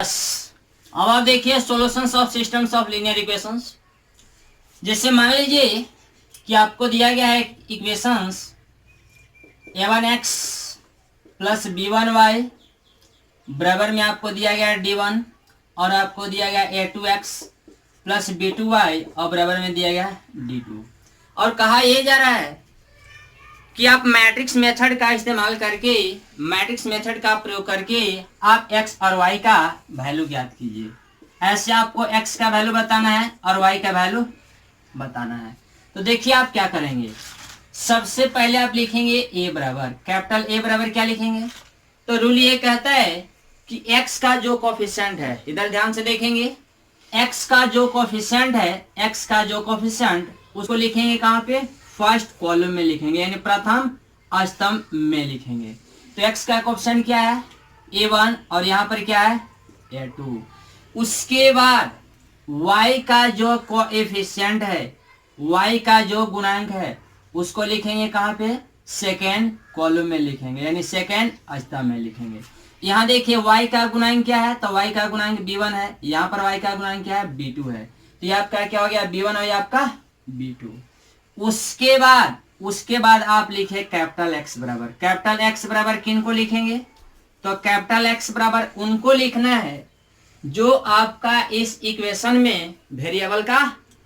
अब आप देखिए solutions of systems of linear equations. जैसे मान लीजिए कि आपको दिया गया है इक्वेशंस a1x प्लस b1y बराबर में आपको दिया गया d1 और आपको दिया गया a2x प्लस b2y और बराबर में दिया गया d2 और कहा यह जा रहा है कि आप मैट्रिक्स मेथड का इस्तेमाल करके मैट्रिक्स मेथड का प्रयोग करके आप x और y का वैल्यू ज्ञात कीजिए। ऐसे आपको x का वैल्यू बताना है और y का वैल्यू बताना है। तो देखिए आप क्या करेंगे, सबसे पहले आप लिखेंगे a बराबर, कैपिटल A बराबर क्या लिखेंगे, तो रूल ये कहता है कि x का जो कोफिशिएंट है, इधर ध्यान से देखेंगे, x का जो कोफिशिएंट है, x का जो कोफिशिएंट उसको लिखेंगे कहाँ पे, फर्स्ट कॉलम में लिखेंगे, यानी प्रथम स्तंभ में लिखेंगे। तो x का कोफिशिएंट क्या है a1 और यहाँ पर क्या है a2। उसके बाद y का जो कोएफिशिएंट है, y का जो गुणांक है उसको लिखेंगे कहाँ पे, सेकेंड कॉलम में लिखेंगे, यानी सेकेंड स्तंभ में लिखेंगे। यहाँ देखिए y का गुणांक क्या है, तो y का गुणांक b1 है, यहाँ पर y का गुणांक क्या है b2 है। तो ये आपका क्या हो गया b1 और ये आपका b2। उसके बाद आप लिखे कैपिटल X बराबर, कैपिटल X बराबर किन को लिखेंगे, तो कैपिटल X बराबर उनको लिखना है जो आपका इस इक्वेशन में वेरिएबल का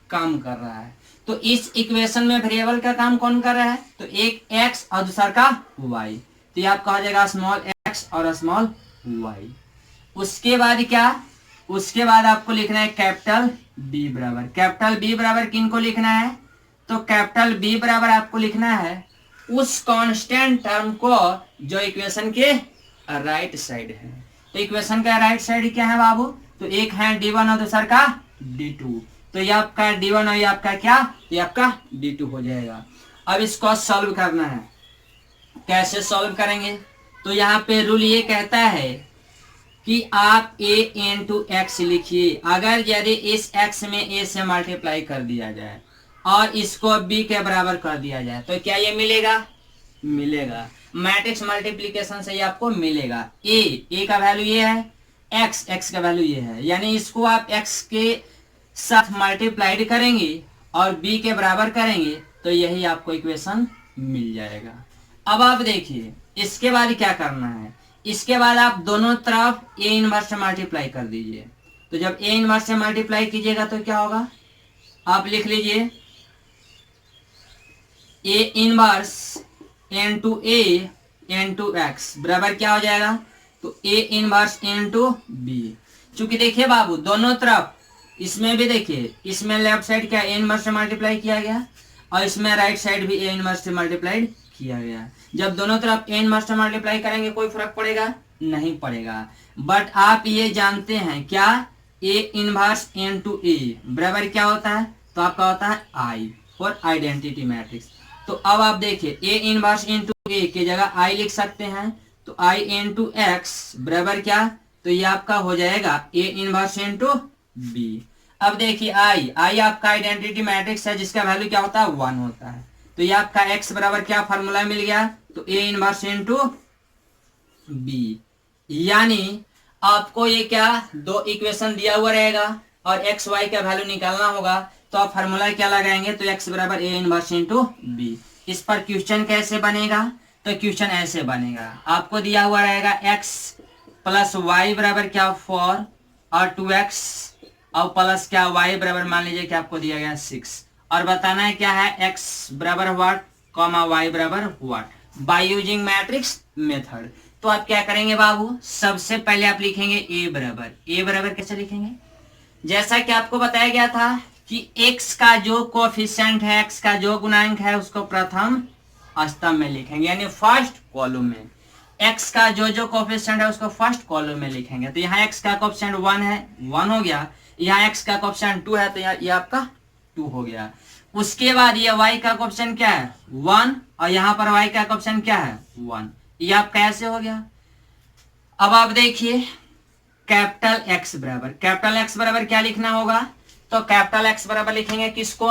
काम कर रहा है। तो इस इक्वेशन में वेरिएबल का काम कौन कर रहा है, तो एक x और दूसरा का y। तो ये आपका हो जाएगा स्मॉल x और स्मॉल y। उसके बाद क्या, उसके बाद आपको लिखना है कैपिटल B बराबर, कैपिटल B बराबर किन को लिखना है, तो कैपिटल B बराबर आपको लिखना है उस कांस्टेंट टर्म को जो इक्वेशन के राइट साइड है। तो इक्वेशन का राइट साइड क्या है बाबू, तो एक है d1 और दूसरा का d2। तो ये आपका d1 और ये आपका क्या, ये आपका d2 हो जाएगा। अब इसको सॉल्व करना है, कैसे सॉल्व करेंगे, तो यहाँ पे रूल ये कहता है कि आप a इंटू एक्स लिखिए। अगर यदि इस x में a से मल्टीप्लाई कर दिया जाए और इसको b के बराबर कर दिया जाए तो क्या ये मिलेगा, मिलेगा। मैट्रिक्स मल्टीप्लिकेशन से ये आपको मिलेगा। a का वैल्यू ये है, x का वैल्यू ये है, यानी इसको आप x के साथ मल्टीप्लाइड करेंगे और b के बराबर करेंगे तो यही आपको इक्वेशन मिल जाएगा। अब आप देखिए इसके बाद क्या करना है, इसके बाद आप दोनों तरफ a इनवर्स से मल्टीप्लाई कर दीजिए। तो जब a इनवर्स से मल्टीप्लाई कीजिएगा तो क्या होगा, आप लिख लीजिए a inverse into a into x बराबर क्या हो जाएगा, तो a इनवर्स इंटू b। चूंकि देखिए बाबू दोनों तरफ, इसमें भी देखिए, इसमें लेफ्ट साइड क्या a इनवर्स से मल्टीप्लाई किया गया और इसमें राइट साइड भी a इनवर्स से मल्टीप्लाइड किया गया। जब दोनों तरफ a इनवर्स से मल्टीप्लाई करेंगे कोई फर्क पड़ेगा, नहीं पड़ेगा। बट आप ये जानते हैं क्या, a इनवर्स इंटू a बराबर क्या होता है, तो आपका होता है I फॉर आइडेंटिटी मैट्रिक्स। तो अब आप देखिए a इनवर्स इंटू a की जगह I लिख सकते हैं, तो I इंटू एक्स बराबर क्या, तो ये आपका हो जाएगा a इनवर्स इंटू b। अब देखिए I आपका आइडेंटिटी मैट्रिक्स है जिसका वैल्यू क्या होता है 1 होता है। तो ये आपका x बराबर क्या फॉर्मूला मिल गया, तो a इनवर्स इंटू b। यानी आपको ये क्या, दो इक्वेशन दिया हुआ रहेगा और x y का वैल्यू निकालना होगा, तो आप फार्मूला क्या लगाएंगे, तो x बराबर a इनवर्स इंटू b। इस पर क्वेश्चन कैसे बनेगा, तो क्वेश्चन ऐसे बनेगा, आपको दिया हुआ रहेगा x प्लस y बराबर क्या 4 और 2x और प्लस क्या y बराबर मान लीजिए कि आपको दिया गया 6 और बताना है क्या है x बराबर व्हाट कॉमा y बराबर what by using matrix method. तो आप क्या करेंगे बाबू, सबसे पहले आप लिखेंगे a बराबर कैसे लिखेंगे, जैसा कि आपको बताया गया था कि x का जो कोफिशिएंट है, x का जो गुणांक है उसको प्रथम स्तंभ में लिखेंगे, यानी फर्स्ट कॉलम में। x का जो कोफिशिएंट है उसको फर्स्ट कॉलम में लिखेंगे। तो यहाँ x का कोफिशिएंट 1 है, 1 हो गया। यहाँ x का कोफिशिएंट 2 है, तो ये आपका 2 हो गया। उसके बाद ये y का कोफिशिएंट क्या है 1 और यहाँ पर y का कोफिशिएंट क्या है 1। ये आपका ऐसे हो गया। अब आप देखिए कैपिटल x बराबर क्या लिखना होगा, तो कैपिटल x बराबर लिखेंगे किसको,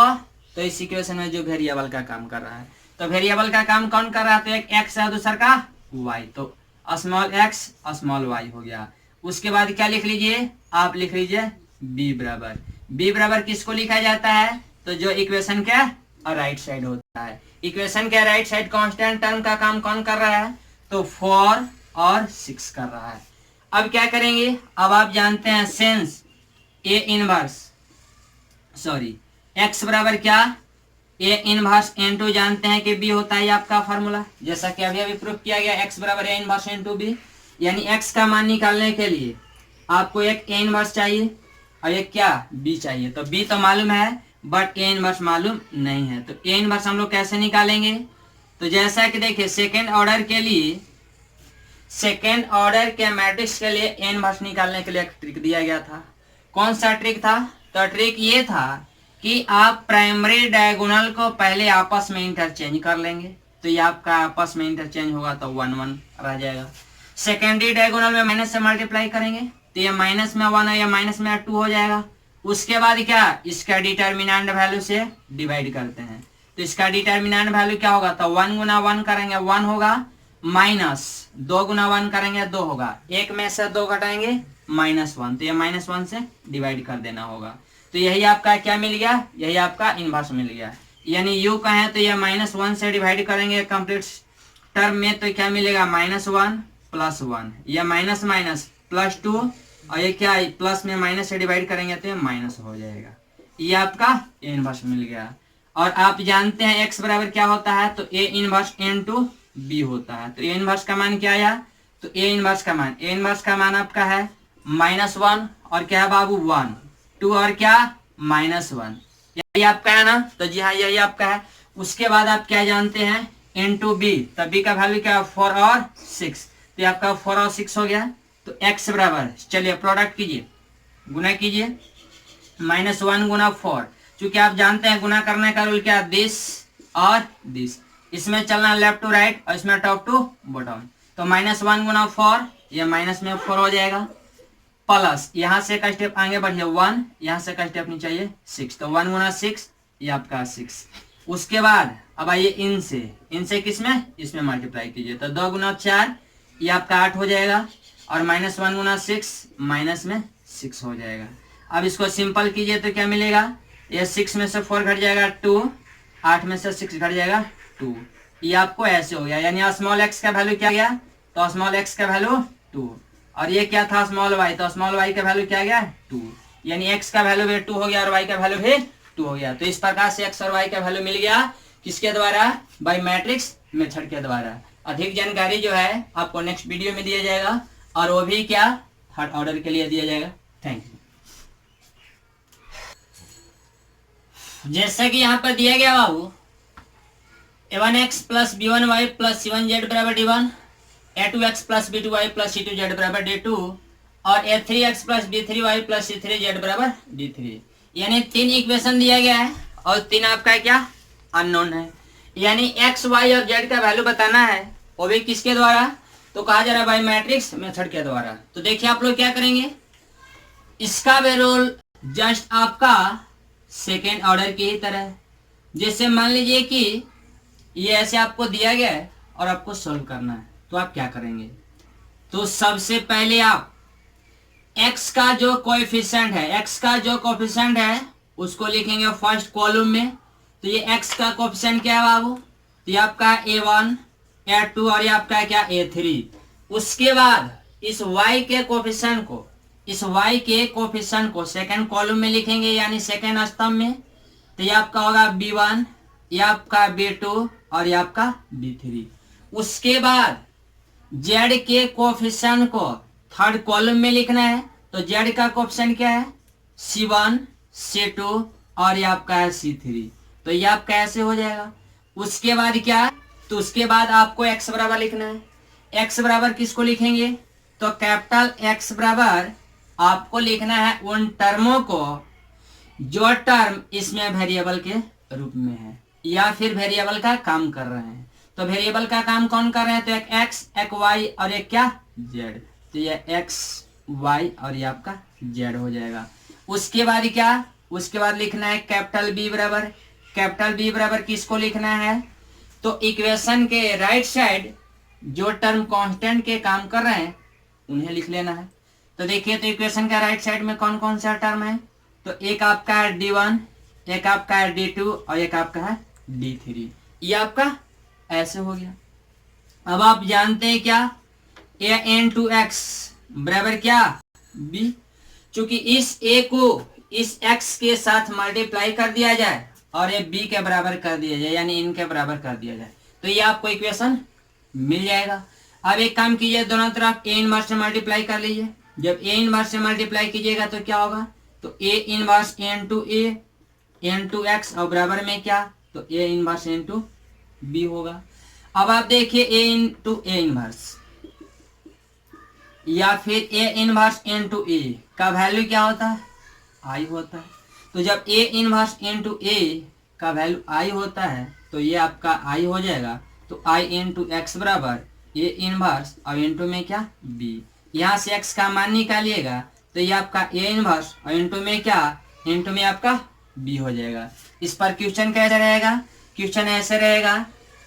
तो इस इक्वेशन में जो वेरिएबल का काम कर रहा है, तो वेरिएबल का काम कौन कर रहा है, तो एक x है दूसरा का y, तो स्मॉल x स्मॉल y हो गया। उसके बाद क्या लिख लीजिए, आप लिख लीजिए बी बराबर। बी बराबर किसको लिखा जाता है, तो जो इक्वेशन का राइट साइड होता है। इक्वेशन के राइट साइड कांस्टेंट टर्म का काम कौन कर रहा है, तो 4 और 6 कर रहा है। अब क्या करेंगे, अब आप जानते हैं sense A inverse sorry x बराबर क्या, ए इनवर्स n2 जानते हैं कि b होता है आपका फॉर्मूला, जैसा कि अभी अभी प्रूफ किया गया, x बराबर ए इनवर्स n2 b। यानी x का मान निकालने के लिए आपको एक ए इनवर्स चाहिए और एक क्या b चाहिए। तो b तो मालूम है बट ए इनवर्स मालूम नहीं है। तो ए इनवर्स हम लोग कैसे निकालेंगे, तो जैसा कि देखिए सेकेंड ऑर्डर के लिए, सेकेंड ऑर्डर के मैट्रिक्स के लिए ए इनवर्स निकालने के लिए एक ट्रिक दिया गया था। कौन सा ट्रिक था, तो ट्रिक ये था कि आप प्राइमरी डायगोनल को पहले आपस में इंटरचेंज कर लेंगे, तो ये आपका आपस में इंटरचेंज होगा तो 1 1 रह जाएगा। सेकेंडरी डायगोनल में माइनस से मल्टीप्लाई करेंगे तो ये माइनस में 1 और ये माइनस में 2 हो जाएगा। उसके बाद क्या, इसका डिटर्मिनेंट वैल्यू से डिवाइड करते हैं, तो इसका डिटर्मिनेंट वैल्यू क्या होगा, तो 1 गुना 1 करेंगे 1 होगा, माइनस 2 गुना 1 करेंगे 2 होगा, एक में से 2 घटाएंगे -1, तो ये -1 से डिवाइड कर देना होगा। तो यही आपका क्या मिल गया, यही आपका इनवर्स मिल गया। यानी यू कहें तो ये -1 से डिवाइड करेंगे कंप्लीट टर्म में, तो क्या मिलेगा -1 + 1, ये माइनस माइनस +2 और ये क्या प्लस में माइनस से डिवाइड करेंगे तो ये माइनस हो जाएगा। ये आपका ए इनवर्स मिल गया। और आप जानते हैं x बराबर क्या होता है, तो ए इनवर्स n2 b होता है। तो ए इनवर्स का मान क्या आया, तो ए इनवर्स का मान आपका है -1 और क्या है बाबू 1 2 और क्या -1, यही आपका है ना, तो जी हाँ यही आपका है। उसके बाद आप क्या जानते हैं n2b, तब b का वैल्यू क्या 4 और 6, तो ये आपका 4 और 6 हो गया। तो x बराबर, चलिए प्रोडक्ट कीजिए, गुना कीजिए, -1 गुना 4, चूंकि आप जानते हैं गुना करने का रूल क्या, दिस और दिस, इसमें चलना लेफ्ट टू राइट और इसमें टॉप टू बॉटम। तो -1 गुना 4, ये माइनस में 4 हो जाएगा, प्लस यहाँ से का स्टेप आगे बढ़िए 1, यहाँ से का स्टेप नीचे चाहिए 6, तो 1 गुना 6 ये आपका 6। उसके बाद अब आइए इनसे किस में, इसमें मल्टीप्लाई कीजिए, तो 2 गुना 4 ये आपका 8 हो जाएगा, और -1 गुना 6 माइनस में 6 हो जाएगा। अब इसको सिंपल कीजिए तो क्या मिलेगा, ये 6 में से 4 घट जाएगा 2, 8 में से 6 घट जाएगा 2, ये आपको ऐसे हो गया। यानी स्मॉल x का वैल्यू क्या गया, तो स्मॉल x का वैल्यू 2, और ये क्या था स्मॉल y, तो स्मॉल y का वैल्यू क्या गया 2, यानी x का वैल्यू भी 2 हो गया और y का वैल्यू भी 2 हो गया। तो इस प्रकार से x और y का वैल्यू मिल गया, किसके द्वारा, बाय मैट्रिक्स मेथड के द्वारा। अधिक जानकारी जो है आपको नेक्स्ट वीडियो में दिया जाएगा, और वो भी क्या थर्ड ऑर्डर के लिए दिया जाएगा। Thank you. जैसा कि यहाँ पर दिया गया बाबू, a1x + b1y + c1z बराबर d1, a2x + b2y + c2z बराबर d2, और a3x + b3y + c3z बराबर d3। यानी 3 इक्वेशन दिया गया है और 3 आपका क्या अननोन है। यानी x, y और z का वैल्यू बताना है, वो भी किसके द्वारा, तो कहा जा रहा है बाय मैट्रिक्स मेथड के द्वारा। तो देखिए आप लोग क्या करेंगे, इसका भी रोल जस्ट आपका सेकेंड ऑर्डर की ही तरह है। जैसे मान लीजिए कि ये ऐसे आपको दिया गया है और आपको सॉल्व करना है, तो आप क्या करेंगे, तो सबसे पहले आप x का जो कोएफिशिएंट है उसको लिखेंगे फर्स्ट कॉलम में। तो ये x का कोएफिशिएंट क्या है बाबू, तो ये आपका a1 a2 और ये आपका क्या a3। उसके बाद इस y के कोएफिशिएंट को सेकंड कॉलम में लिखेंगे, यानी सेकंड स्तंभ में। तो ये आपका होगा b1, ये आपका b2 और ये आपका b3। उसके बाद z के कोएफिशिएंट को थर्ड कॉलम में लिखना है। तो z का कोएफिशिएंट क्या है, c1 c2 और ये आपका है c3। तो ये आपका ऐसे हो जाएगा। उसके बाद क्या, तो उसके बाद आपको x बराबर लिखना है। x बराबर किसको लिखेंगे, तो कैपिटल X बराबर आपको लिखना है उन टर्मों को जो टर्म इसमें वेरिएबल के रूप में है या फिर वेरिएबल का काम कर रहे हैं। तो वेरिएबल का काम कौन कर रहे हैं, तो एक x एक y और एक क्या z। तो ये x y और ये आपका z हो जाएगा। उसके बाद क्या, उसके बाद लिखना है कैपिटल B बराबर किसको लिखना है, तो इक्वेशन के राइट साइड जो टर्म कांस्टेंट के काम कर रहे हैं उन्हें लिख लेना है। तो देखिए तो इक्वेशन का राइट साइड में कौन कौन सा टर्म है, तो एक आपका है D1, एक आपका है D2 और एक आपका है D3। ये आपका ऐसे हो गया। अब आप जानते हैं क्या, a(n)(x) बराबर क्या b। चूंकि इस a को इस x के साथ मल्टीप्लाई कर दिया जाए और ये b के बराबर कर दिया जाए, यानी इनके बराबर कर दिया जाए, तो ये आपको इक्वेशन मिल जाएगा। अब एक काम कीजिए, दोनों तरफ a इनवर्स से मल्टीप्लाई कर लीजिए। जब a इनवर्स से मल्टीप्लाई कीजिएगा तो क्या होगा, तो a इनवर्स n(x) और बराबर में क्या, तो a इनवर्स b होगा। अब आप देखिए a इनवर्स या फिर a इनवर्स a का वैल्यू क्या होता है, i होता है। तो जब a इनवर्स a का वैल्यू i होता है तो ये आपका i हो जाएगा। तो i x बराबर a इनवर्स और इंटू में क्या b। यहाँ से x का मान निकालिएगा तो ये आपका a इनवर्स और इंटू में क्या, इंटू में आपका b हो जाएगा। इस पर क्वेश्चन कैसे रहेगा, क्वेश्चन ऐसे रहेगा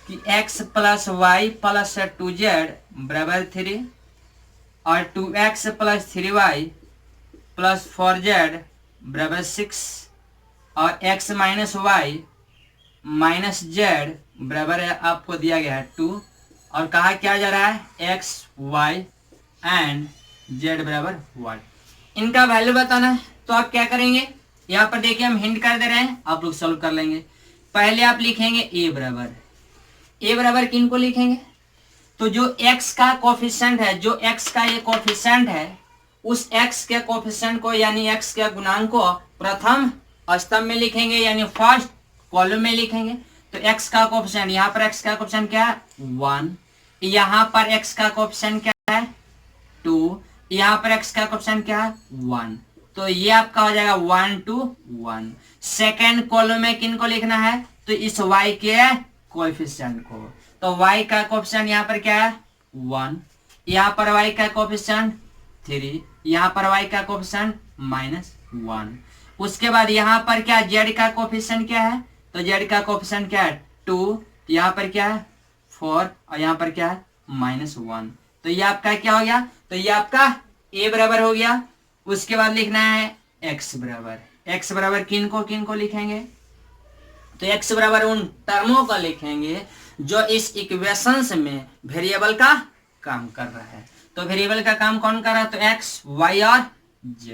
कि x plus Y plus 2z बराबर 3 और 2x plus 3y plus 4z बराबर 6 और x minus y minus z बराबर है आपको दिया गया है 2 और कहा क्या जा रहा है x y एंड z बराबर 1। इनका वैल्यू बताना है तो आप क्या करेंगे, यहाँ पर देखिए हम हिंट कर दे रहे हैं, आप लोग सॉल्व कर लेंगे। पहले आप लिखेंगे a बराबर किनको लिखेंगे, तो जो x का कोफिशिएंट है, जो x का ये कोफिशिएंट है उस x के कोफिशिएंट को यानी x के गुणांक को प्रथम स्तंभ में लिखेंगे यानी फर्स्ट कॉलम में लिखेंगे। तो x का कोफिशिएंट, यहाँ पर x का कोफिशिएंट क्या है 1, यहाँ पर x का कोफिशिएंट क्या है 2, यहाँ पर x का कोफिशिएंट क्या है 1। तो ये आपका हो जाएगा 1 2 1। सेकेंड कॉलम में किनको लिखना है, तो इस y के कोफिशिएंट को। तो y का कोफिशिएंट यहाँ पर क्या है 1, यहाँ पर y का कोफिशिएंट 3, यहाँ पर y का कोफिशिएंट -1। उसके बाद यहाँ पर क्या z का कोफिशिएंट क्या है, तो z का कोफिशिएंट क्या है 2, यहाँ पर क्या है 4 और यहाँ पर क्या है -1। तो ये आपका क्या हो गया, तो ये आपका a बराबर हो गया। उसके बाद लिखना है x बराबर किनको लिखेंगे, तो x बराबर उन टर्मों का लिखेंगे जो इस इक्वेशंस में वेरिएबल का काम कर रहा है। तो वेरिएबल का काम कौन कर रहा है, तो x y और z।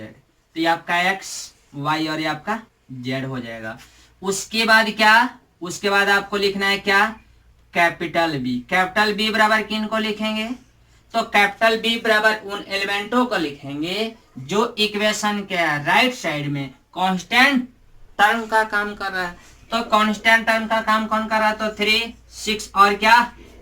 तो ये आपका x y और ये आपका z हो जाएगा। उसके बाद क्या, उसके बाद आपको लिखना है क्या, कैपिटल B बराबर किनको लिखेंगे, तो कैपिटल B बराबर उन एलिमेंटों को लिखेंगे जो इक्वेशन के राइट साइड में कांस्टेंट टर्म का काम कर रहा है। तो कांस्टेंट टर्म का काम कौन कर रहा है, तो 3 6 और क्या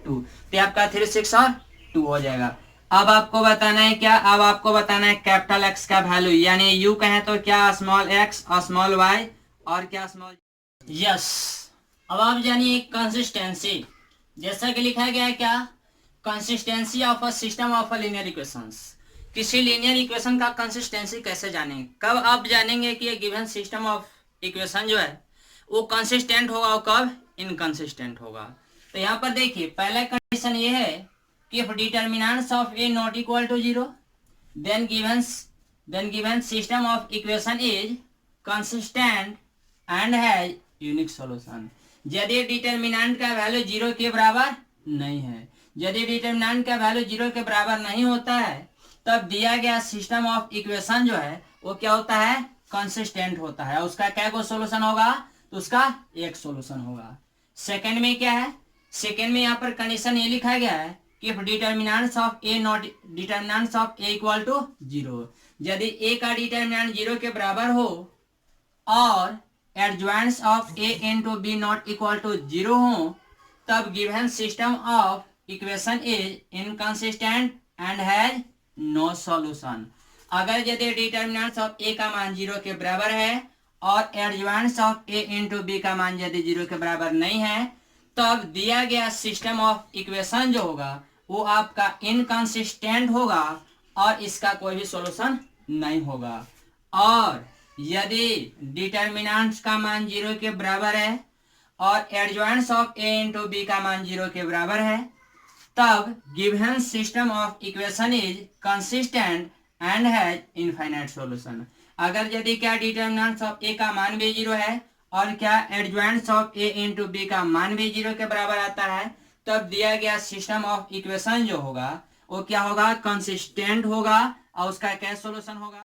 2। तो आपका 3 6 और 2 हो जाएगा। अब आपको बताना है क्या, अब आपको बताना है कैपिटल X का वैल्यू, यानी U कहें तो क्या स्मॉल x और स्मॉल y और क्या स्मॉल यस। अब आप जानिए कंसिस्टेंसी, जैसा कि लिखा गया है क्या, consistency of a system of a linear equations. किसी लीनियर इक्वेशन का कंसिस्टेंसी कैसे जानेंगे, कब आप जानेंगे कि ये गिवन सिस्टम ऑफ इक्वेशन जो है वो कंसिस्टेंट होगा और कब इनकंसिस्टेंट होगा। तो यहाँ पर देखिए पहला कंडीशन ये है कि if determinants of A not equal to 0 then given system of equation is consistent and has unique solution. यदि डिटर्मिनेंट का वैल्यू 0 के बराबर नहीं है, यदि डिटर्मिनेंट का वैल्यू 0 के बराबर नहीं होता है तब दिया गया सिस्टम ऑफ इक्वेशन जो है वो क्या होता है, कंसिस्टेंट होता है। उसका क्या को सॉल्यूशन होगा, तो उसका एक सॉल्यूशन होगा। सेकंड में क्या है, सेकंड में यहाँ पर कंडीशन ये लिखा गया है कि if determinants of A equal to 0, यदि ए का डिटर्मिनेंट 0 के बराबर हो और adjoints of A into B not equal to 0 हो तब given system of equation is inconsistent and has no solution. अगर यदि डिटर्मिनेंट्स ऑफ ए का मान 0 के बराबर है और adjoints of A into B का मान यदि 0 के बराबर नहीं है तब दिया गया सिस्टम ऑफ इक्वेशन जो होगा वो आपका इनकंसिस्टेंट होगा और इसका कोई भी सॉल्यूशन नहीं होगा। और यदि डिटर्मिनेंट्स का मान 0 के बराबर है और adjoints of A into B का मान 0 के बराबर है तब given system of equation is consistent and has infinite solution. अगर यदि क्या डिटर्मिनेंट्स ऑफ ए का मान भी जीरो है और क्या एडजॉइंट्स ऑफ ए इंटू बी का मान भी जीरो के बराबर आता है, तब दिया गया सिस्टम ऑफ इक्वेशन जो होगा वो क्या होगा, कंसिस्टेंट होगा और उसका क्या सोल्यूशन होगा।